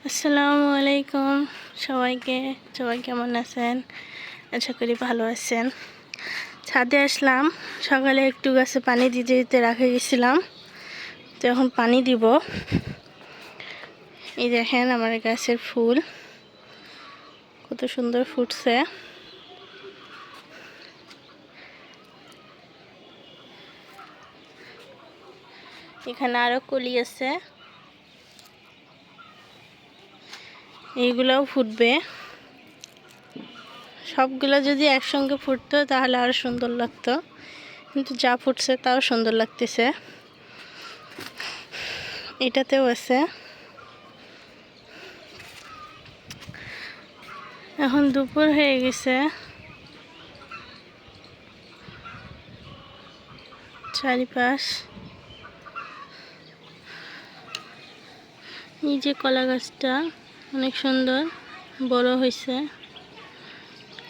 আসসালামু আলাইকুম সবাইকে। সবাই কেমন আছেন? আশা করি ভালো আছেন। ছাদে আসলাম, সকালে একটু গাছে পানি দিতে দিতে রাখে গেছিলাম, তো এখন পানি দিব। এই দেখেন আমার গাছের ফুল কত সুন্দর ফুটছে। এখানে আরো কলি আছে, এইগুলাও ফুটবে। সবগুলো যদি একসঙ্গে ফুটতো তাহলে আরো সুন্দর লাগতো, কিন্তু যা ফুটছে তাও সুন্দর লাগতেছে। এটাতেও আছে। এখন দুপুর হয়ে গেছে, চারিপাশ এই যে কলা গাছটা অনেক সুন্দর বড় হয়েছে।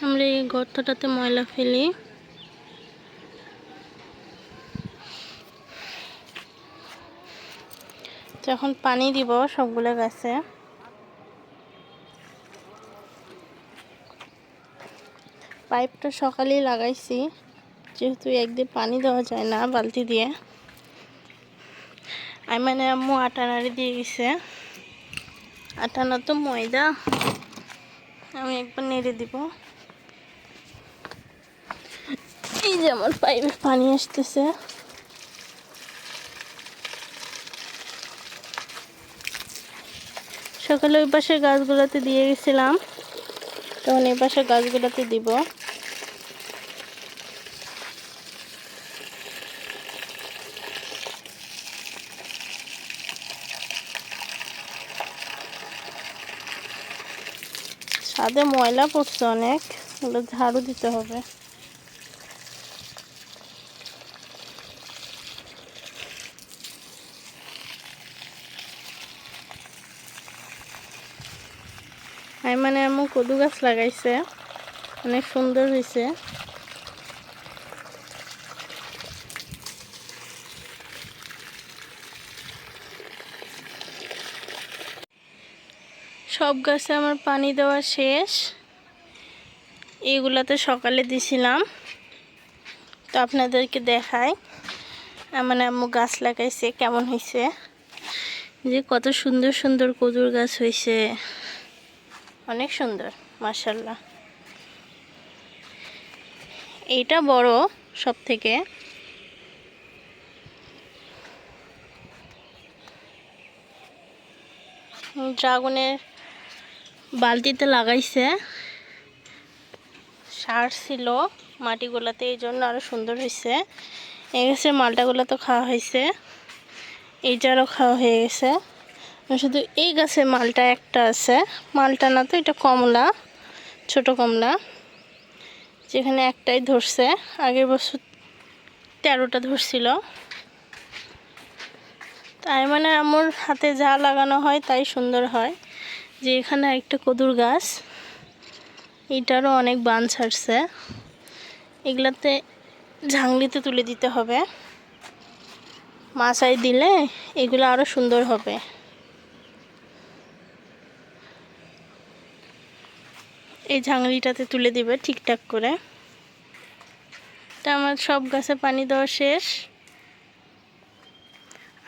আমরা এই গর্তটাতে ময়লা ফেলি, এখন পানি দিব সবগুলো গাছে। পাইপটা সকালেই লাগাইছি, যেহেতু একদিন পানি দেওয়া যায় না বালতি দিয়ে। মানে আম্মু আটা নাড়ি দিয়ে গেছে, আটা না তো ময়দা। আমি একবার নেড়ে দিব। এই যে আমার পাইপে পানি আসতেছে। সকালে ওই পাশে গাছগুলোতে দিয়ে গেছিলাম, তখন এই পাশে গাছগুলোতে দিব। ছাদে ময়লা পড়ছে অনেক, ওগুলো ঝাড়ু দিতে হবে। মানে আম্মু কদু গাছ লাগাইছে, অনেক সুন্দর হয়েছে। সব গাছে আমার পানি দেওয়া শেষ। এইগুলাতে সকালে দিছিলাম, তো আপনাদেরকে দেখাই মানে আম্মু গাছ লাগাইছে কেমন হয়েছে। যে কত সুন্দর সুন্দর কদুর গাছ হয়েছে, অনেক সুন্দর মাশাআল্লাহ। এইটা বড় সব থেকে। ড্রাগনের বালতিতে লাগাইছে, সার ছিল মাটিগুলাতে, এই জন্য আরো সুন্দর হয়েছে। এই গাছের মালটাগুলো তো খাওয়া হয়েছে, এইটারও খাওয়া হয়ে গেছে। শুধু এই গাছের মালটা একটা আছে, মালটা না তো এটা কমলা, ছোট কমলা, যেখানে একটাই ধরছে। আগের বছর 13টা ধরছিল। তাই মানে আমার হাতে যা লাগানো হয় তাই সুন্দর হয়। যে এখানে একটা কদুর গাছ, এটারও অনেক বান ছাড়ছে। এগুলাতে ঝাংলিতে তুলে দিতে হবে, মাচায় দিলে এগুলো আরো সুন্দর হবে। এই ঝাংলিটাতে তুলে দিবে ঠিকঠাক করে। তা আমার সব গাছে পানি দেওয়া শেষ।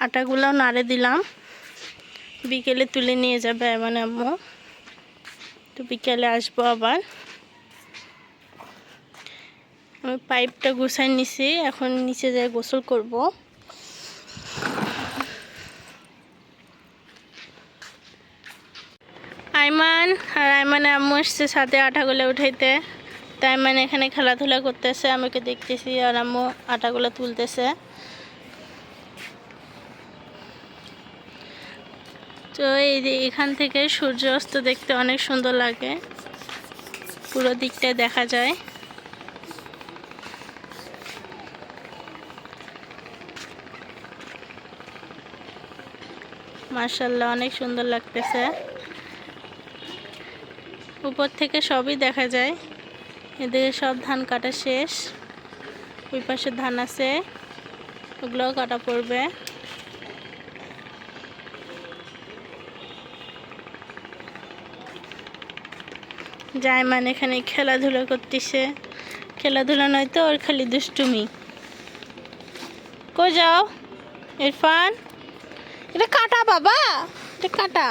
আটাগুলো নাড়ে দিলাম, বিকেলে তুলে নিয়ে যাবে মানে আম্মু, তো বিকেলে আসবো আবার। আমি পাইপটা গুছাই নিছি, এখন নিচে যাই গোসল করব। আইমান আর আইমানে আম্মু এসছে সাথে আটাগুলো উঠাইতে। তাই মানে এখানে খেলাধুলা করতেছে, আমাকে দেখতেছি, আর আম্মু আটাগুলো তুলতেছে। তো এই যে এখান থেকে সূর্য অস্ত দেখতে অনেক সুন্দর লাগে, পুরো দিকটায় দেখা যায়। মাশাআল্লাহ অনেক সুন্দর লাগতেছে, উপর থেকে সবই দেখা যায়। এদিকে সব ধান কাটা শেষ, ওই পাশে ধান আছে, ওগুলোও কাটা পড়বে। জায়মান এখানে খেলাধুলা করতেছে। খেলাধুলা নয় তো, ওর খালি দুষ্টুমি। কই যাও ইরফান? এটা কাটা বাবা, এটা কাটা।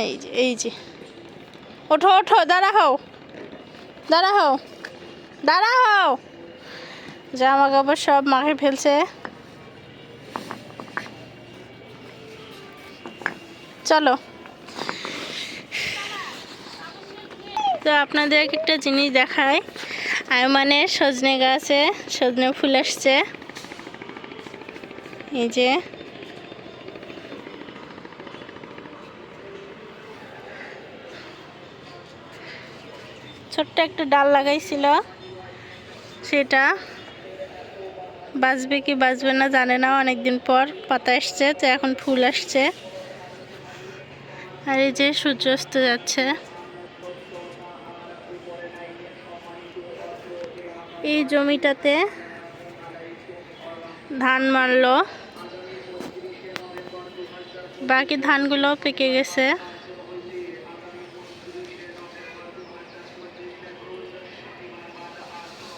এই যে এই যে, ওঠো ওঠো, দাঁড়া হও, দাঁড়া হও, দাঁড়া হও। জামা কাপড় সব মাখে ফেলছে। চলো, তো আপনাদের একটা জিনিস দেখায়। আয়মানের সজনে গাছে সজনে ফুল আসছে। এই যে ছোট্ট একটা ডাল লাগাইছিল, সেটা বাঁচবে কি বাঁচবে না জানে না। অনেকদিন পর পাতা আসছে, তো এখন ফুল আসছে। আর এই যে সূর্য অস্ত যাচ্ছে। এই জমিটাতে ধান মারলো, বাকি ধানগুলো পেকে গেছে।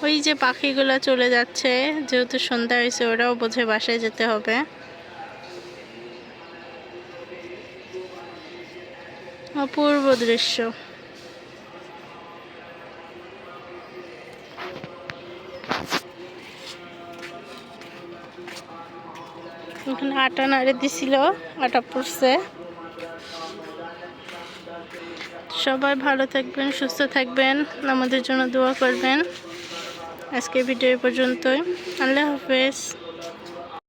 ওই যে পাখিগুলো চলে যাচ্ছে, যেহেতু সন্ধ্যা হয়েছে, ওরাও বোঝে বাসায় যেতে হবে। অপূর্ব দৃশ্য। এখানে আটা নাড়ে দিছিল, আটা পড়ছে। সবাই ভালো থাকবেন, সুস্থ থাকবেন, আমাদের জন্য দোয়া করবেন। আজকে ভিডিও পর্যন্তই। আল্লাহ হাফেজ।